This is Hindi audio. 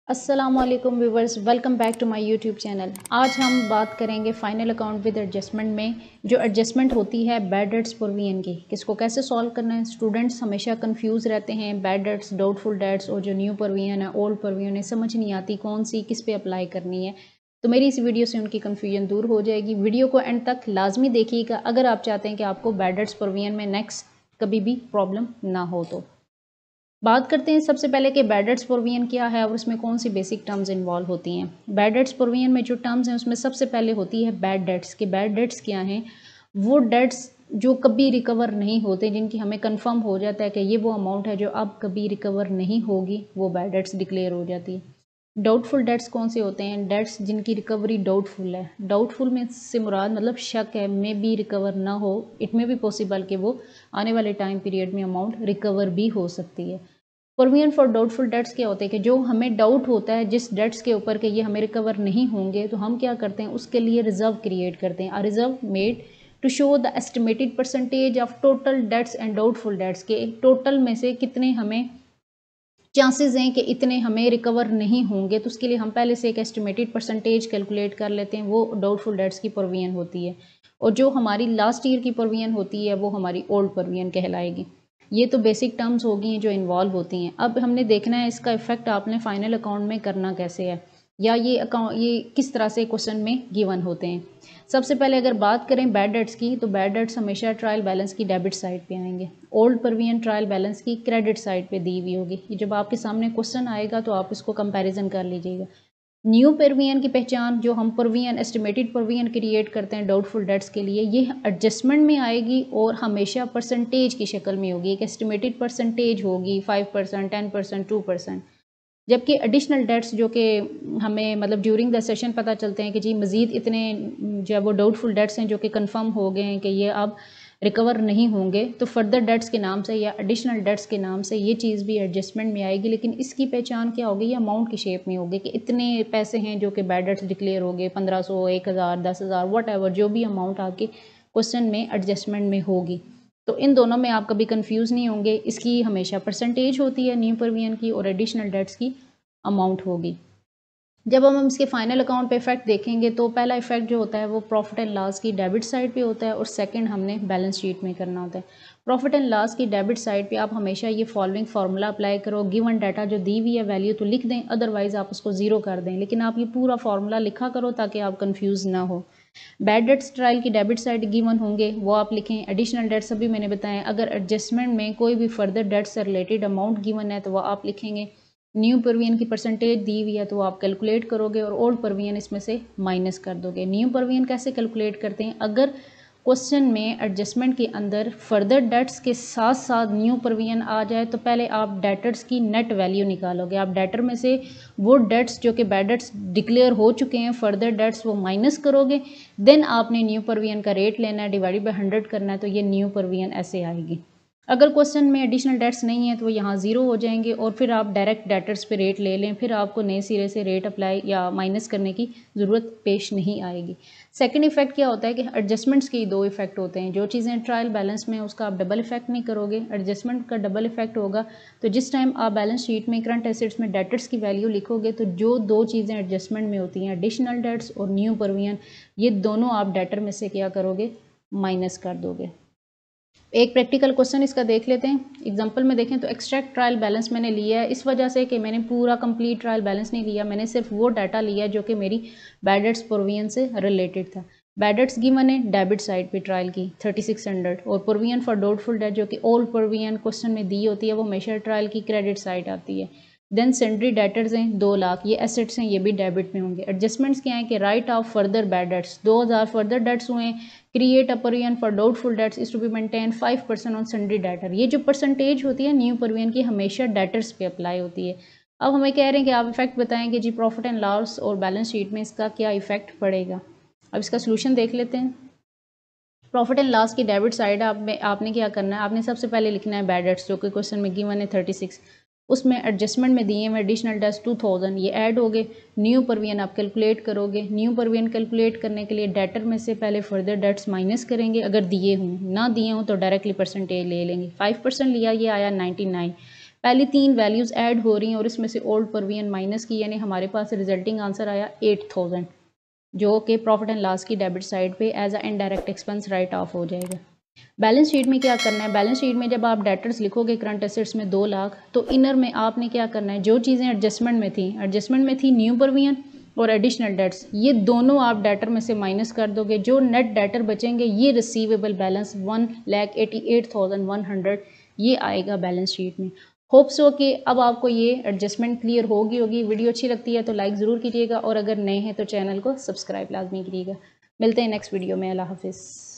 अस्सलाम वालेकुम viewers, welcome back to my YouTube channel. आज हम बात करेंगे फाइनल अकाउंट विद एडजस्टमेंट में जो एडजस्टमेंट होती है बैड डेट्स प्रोविजन की, किसको कैसे सॉल्व करना है। स्टूडेंट्स हमेशा कंफ्यूज रहते हैं, बैड डेट्स, डाउटफुल डेट्स और जो न्यू प्रोविजन है, ओल्ड प्रोविजन है, समझ नहीं आती कौन सी किस पे अप्लाई करनी है। तो मेरी इस वीडियो से उनकी कन्फ्यूजन दूर हो जाएगी। वीडियो को एंड तक लाजमी देखिएगा अगर आप चाहते हैं कि आपको बैड डेट्स प्रोविजन में नेक्स्ट कभी भी प्रॉब्लम ना हो। तो बात करते हैं सबसे पहले कि बैड डेट्स प्रोविजन क्या है और उसमें कौन सी बेसिक टर्म्स इन्वॉल्व होती हैं। बैड डेट्स प्रोविजन में जो टर्म्स हैं उसमें सबसे पहले होती है बैड डेट्स। कि बैड डेट्स क्या हैं? वो डेट्स जो कभी रिकवर नहीं होते, जिनकी हमें कंफर्म हो जाता है कि ये वो अमाउंट है जो अब कभी रिकवर नहीं होगी, वो बैड डेट्स डिक्लेयर हो जाती है। डाउटफुल डेट्स कौन से होते हैं? डेट्स जिनकी रिकवरी डाउटफुल है। डाउटफुल में से मुराद मतलब शक है, मे बी रिकवर ना हो, इट में भी पॉसिबल कि वो आने वाले टाइम पीरियड में अमाउंट रिकवर भी हो सकती है। प्रोविजन फॉर डाउटफुल डेट्स क्या होते हैं कि जो हमें डाउट होता है जिस डेट्स के ऊपर कि ये हमें रिकवर नहीं होंगे, तो हम क्या करते हैं उसके लिए रिजर्व क्रिएट करते हैं। A reserve made to show the estimated percentage of total debts and doubtful debts, के टोटल में से कितने हमें चांसेस हैं कि इतने हमें रिकवर नहीं होंगे, तो उसके लिए हम पहले से एक एस्टिमेटेड परसेंटेज कैलकुलेट कर लेते हैं। वो डाउटफुल डेट्स की प्रोविजन होती है। और जो हमारी लास्ट ईयर की प्रोविजन होती है वो हमारी ओल्ड प्रोविजन कहलाएगी। ये तो बेसिक टर्म्स होगी जो इन्वॉल्व होती हैं। अब हमने देखना है इसका इफेक्ट आपने फाइनल अकाउंट में करना कैसे है, या ये किस तरह से क्वेश्चन में गिवन होते हैं। सबसे पहले अगर बात करें बैड डेट्स की, तो बैड डेट्स हमेशा ट्रायल बैलेंस की डेबिट साइड पे आएंगे। ओल्ड प्रोविजन ट्रायल बैलेंस की क्रेडिट साइड पे दी हुई होगी। ये जब आपके सामने क्वेश्चन आएगा तो आप इसको कंपैरिजन कर लीजिएगा। न्यू प्रोविजन की पहचान, जो हम प्रोविजन एस्टिमेटेड प्रोविजन क्रिएट करते हैं डाउटफुल डेट्स के लिए, ये एडजस्टमेंट में आएगी और हमेशा परसेंटेज की शक्ल में होगी। एक एस्टिमेटेड परसेंटेज होगी, 5%, 10%, 2%। जबकि एडिशनल डेट्स जो कि हमें मतलब ड्यूरिंग द सेशन पता चलते हैं कि जी मज़ीद इतने जो है वो डाउटफुल डेट्स हैं जो कि कंफर्म हो गए हैं कि ये अब रिकवर नहीं होंगे, तो फर्दर डेट्स के नाम से या एडिशनल डेट्स के नाम से ये चीज़ भी एडजस्टमेंट में आएगी। लेकिन इसकी पहचान क्या होगी? ये अमाउंट की शेप में होगी कि इतने पैसे हैं जो कि बैड डेट्स डिक्लेयर हो गए, 1500, 1000, 10,000, वट एवर, जो भी अमाउंट आपके क्वेश्चन में एडजस्टमेंट में होगी। तो इन दोनों में आप कभी कंफ्यूज नहीं होंगे। इसकी हमेशा परसेंटेज होती है न्यू प्रोविजन की, और एडिशनल डेट्स की अमाउंट होगी। जब हम इसके फाइनल अकाउंट पे इफेक्ट देखेंगे तो पहला इफेक्ट जो होता है वो प्रॉफिट एंड लॉस की डेबिट साइड पे होता है, और सेकंड हमने बैलेंस शीट में करना होता है। प्रॉफिट एंड लॉस की डेबिट साइड पे आप हमेशा ये फॉलोइंग फार्मूला अप्लाई करो। गिवन डाटा जो दी हुई है वैल्यू तो लिख दें, अदरवाइज आप उसको जीरो कर दें, लेकिन आप ये पूरा फार्मूला लिखा करो ताकि आप कंफ्यूज ना हो। बैड डेट्स ट्रायल की डेबिट साइड गिवन होंगे, वो आप लिखें। एडिशनल डेट्स अभी मैंने बताया, अगर एडजस्टमेंट में कोई भी फर्दर डेट्स से रिलेटेड अमाउंट गिवन है तो वो आप लिखेंगे। न्यू प्रोविजन की परसेंटेज दी हुई है तो वो आप कैलकुलेट करोगे, और ओल्ड प्रोविजन इसमें से माइनस कर दोगे। न्यू प्रोविजन कैसे कैलकुलेट करते हैं? अगर क्वेश्चन में एडजस्टमेंट के अंदर फर्दर डेट्स के साथ साथ न्यू प्रोविजन आ जाए तो पहले आप डेटर्स की नेट वैल्यू निकालोगे। आप डेटर में से वो डेट्स जो कि बैड डेट्स डिक्लेयर हो चुके हैं, फर्दर डेट्स, वो माइनस करोगे। देन आपने न्यू प्रोविजन का रेट लेना है, डिवाइडेड बाय 100 करना है, तो ये न्यू प्रोविजन ऐसे आएगी। अगर क्वेश्चन में एडिशनल डेट्स नहीं है तो वो यहाँ ज़ीरो हो जाएंगे, और फिर आप डायरेक्ट डेटर्स पे रेट ले लें, फिर आपको नए सिरे से रेट अप्लाई या माइनस करने की ज़रूरत पेश नहीं आएगी। सेकंड इफेक्ट क्या होता है कि एडजस्टमेंट्स के दो इफेक्ट होते हैं। जो चीज़ें ट्रायल बैलेंस में उसका आप डबल इफेक्ट नहीं करोगे, एडजस्टमेंट का डबल इफेक्ट होगा। तो जिस टाइम आप बैलेंस शीट में करंट एसेट्स में डेटर्स की वैल्यू लिखोगे तो जो दो चीज़ें एडजस्टमेंट में होती हैं, एडिशनल डेट्स और न्यू प्रोविजन, ये दोनों आप डेटर में से क्या करोगे? माइनस कर दोगे। एक प्रैक्टिकल क्वेश्चन इसका देख लेते हैं। एग्जांपल में देखें तो एक्सट्रैक्ट ट्रायल बैलेंस मैंने लिया है इस वजह से कि मैंने पूरा कंप्लीट ट्रायल बैलेंस नहीं लिया, मैंने सिर्फ वो डाटा लिया जो कि मेरी बैड डेट्स प्रोविजन से रिलेटेड था। बैड डेट्स गिवन है डेबिट साइड पे ट्रायल की 3600, और प्रोविजन फॉर डाउटफुल डेट जो कि ओल्ड प्रोविजन क्वेश्चन में दी होती है वो हमेशा ट्रायल की क्रेडिट साइड आती है। देन सेंड्री डेटर्स हैं 2 लाख, ये एसेट्स हैं, ये भी डेबिट में होंगे। एडजस्टमेंट्स क्या है कि write off further bad debts, 2000 further debts हुए हैं। Create a provision for doubtful debts is to be maintain 5% on sundry debtor. ये जो परसेंटेज होती है न्यू प्रोविजन की हमेशा डेटर्स पे अप्लाई होती है। अब हमें कह रहे हैं कि आप इफेक्ट बताएं कि जी प्रॉफिट एंड लॉस और बैलेंस शीट में इसका क्या इफेक्ट पड़ेगा। अब इसका सोल्यूशन देख लेते हैं। प्रॉफिट एंड लॉस की डेबिट साइड आपने क्या करना है? आपने सबसे पहले लिखना है बैड डेट्स जो कि क्वेश्चन में गिवन है 36, उसमें एडजस्टमेंट में दिए हैं एडिशनल डेट्स 2000, ये ऐड हो गए। न्यू प्रोविजन आप कैलकुलेट करोगे। न्यू प्रोविजन कैलकुलेट करने के लिए डेटर में से पहले फर्दर डेट्स माइनस करेंगे, अगर दिए हों, ना दिए हों तो डायरेक्टली परसेंटेज ले लेंगे। 5% लिया, ये आया 99। पहली 3 वैल्यूज़ ऐड हो रही हैं और इसमें से ओल्ड प्रोविजन माइनस की, यानी हमारे पास रिजल्टिंग आंसर आया 8000, जो कि प्रॉफिट एंड लॉस की डेबिट साइड पे as a indirect expense write off हो जाएगा। बैलेंस शीट में क्या करना है, बैलेंस शीट में जब आप डेटर्स लिखोगे करंट एसेट्स में 2 लाख, तो इनर में आपने क्या करना है, जो चीज़ें एडजस्टमेंट में थी न्यू प्रोविजन और एडिशनल डेट्स, ये दोनों आप डेटर में से माइनस कर दोगे। जो नेट डेटर बचेंगे ये रिसीवेबल बैलेंस 1,88,100 ये आएगा बैलेंस शीट में। होप्स हो कि अब आपको ये एडजस्टमेंट क्लियर होगी। वीडियो अच्छी लगती है तो लाइक ज़रूर कीजिएगा और अगर नए हैं तो चैनल को सब्सक्राइब लाजमी कीजिएगा। मिलते हैं नेक्स्ट वीडियो में। अल्लाह हाफिज़।